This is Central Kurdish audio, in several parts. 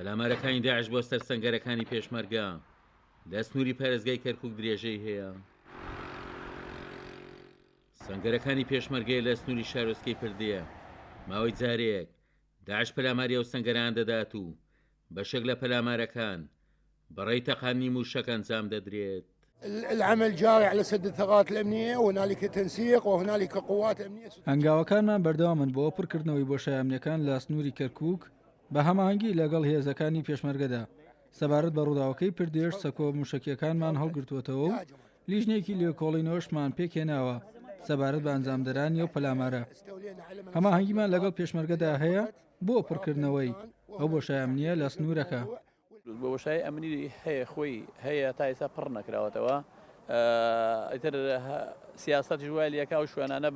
پەلامارەکانی داعش بۆ سەر سەنگەرەکانی پێشمەرگە لە سنووری پارێزگای کەرکووک درێژەی هەیە. سەنگەرەکانی پێشمەرگەی لە سنووری شارۆچکەی پردیە. ماوەی جارێک داعش پەلاماری ئەو سەنگەران دەدات و بەشێک لە پەلامارەکان بەڕێی تەقانی موشک ئەنجام دەدرێت. العمل جاري على سد الثغرات الأمنية وهنالك تنسيق وهنالك قوات أمنية. هەنگاوەکانمان بەردەوامن بۆ پڕکردنەوەی بۆشای ئەمنیەکان لە سنووری کەرکووک بە هەماهەنگی لەگەڵ هێزەکانی پێشمەرگەدا. سەبارەت بە ڕووداوەکەی پردێش سەکۆ موشکیەکانمان هەڵگرتووەتەوە و لیژنێکی لێکۆڵینەوەشمان پێکێناوە سەبارەت بە ئەنجامدەرانی و پەلامارە. هەماهەنگیمان لەگەڵ پێشمەرگەدا هەیە بۆ پڕکردنەوەی ئەو بۆشای ئەمنیە لە سنوورەکە. بۆشای ئەمنی هەیە خۆی هەیە تا ئێستا پڕ نەکراوەتەوە. ئیتر سیاسەتی ژوایلیەکە و شوێنانە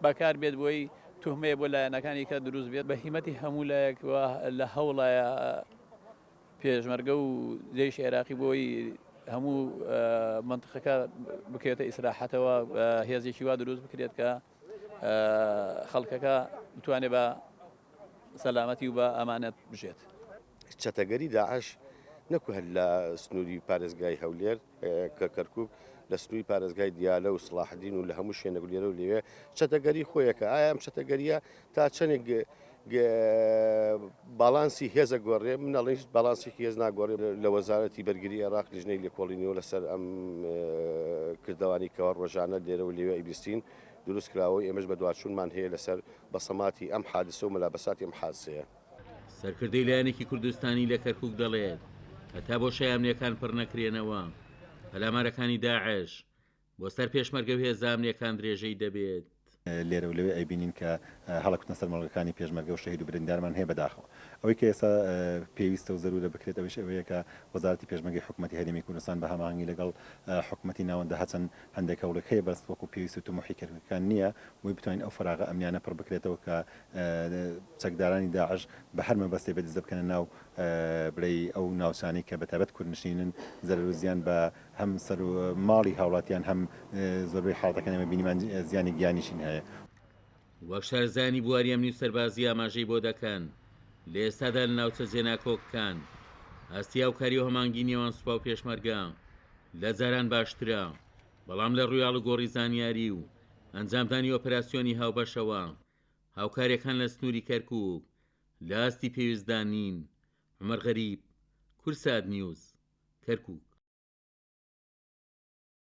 بەکار بێت بۆی توهمەیە بۆ لایەنەکانی کە دروست بێت بە هیمەتی هەموو لایەک لە هەوڵایە پێشمەرگە و جێیش عێراقی بۆی هەموو منتخەکە بکرێتە ئیسراحەتەوە هێزێکی وا دروست بکرێت کە خەڵکەکە بتوانێت بە سەلامەتی و بە ئەمانەت بژێت. چەتەگەری داعش نەکو هەر لە سنووری پارێزگای هەولێر کە کەرکووک لە سنووری پارێزگای دیالە و سڵاحدین و لە هەموو شوێنە لێرە و لێوێ چەتەگەری خۆیەکە. ئایا ئەم چەتەگەریە تا چەندێک باڵانسی هێزە گۆڕێ منەڵێن باڵانسیی هێز ناگۆڕێ لە وەزارەتی بەرگری عێراق لیژنەی لێکۆڵینەوە لەسەر ئەم کردەوانی کەوە ڕۆژانە لێرە و لێوێ ئیبیستین دروست کراوەی ئێمەش بە دوچوونمان هەیە لەسەر بەسەماتی ئەم حادسە و مەلابەساتی ئەم حادسەیە. سەرکردەی لایەنێکی کوردستانی لە کەرکووک دەڵێت هەتا بۆشای ئەمنیەکان پڕ نەکرێنەوە پەلامارەکانی داعش بۆ سەر پێشمەرگە و هێزە ئەمنیەکان درێژەی دەبێت. لێرە و لەوێ ئەیبینین کە هەڵەکوتنە سەر مەڵگەکانی پێشمەرگە و شەهید و بریندارمان هەیە بەداخەوە. ئەوەی کە ئێستا پێویستە و زەرورە بکرێت ئەوەش ئەوەیە کە وەزارەتی پێشمەرگەی حکوومەتی هەرێمی کوردستان بە هەماهەنگی لەگەڵ حکوومەتی ناوەندە هەچەند هەندێک هەوڵێک هەیە بەس وەکو پێویست و تومحی کەرکووکەکان نییە بۆی بتوانین ئەو فراغە ئەمنیانە پڕ بکرێتەوە کە چەکدارانی داعش بە هەر مەبەستێ بەدەست بکەنە ناو برەی ئەو ناوچانەی کە بەتایبەت کوردنشینن زەرەر و زیان بە هەم سەر و ماڵی هاوڵاتیان هەم زۆربەی حاڵەتەکان ئێمە بینیمان زیانی گیانیشین هەیە. وەک شارزانی بواری ئەمنی و سەربازی ئاماژەی بۆ دەکەن لە ئێستادا لە ناوچە جێناکۆکەکان هەستی هاوکاری و هەمانگی نێوان سوپا و پێشمەرگە لە جاران باشترە، بەڵام لە ڕوویاڵ و گۆڕی زانیاری و ئەنجامدانی ئۆپراسیۆنی هاوبەشەوە هاوکاریەکان لە سنووری کەرکووک لە ئاستی پێویستدانین. عومەر غەریب، کورسات نیوز، کەرکووک.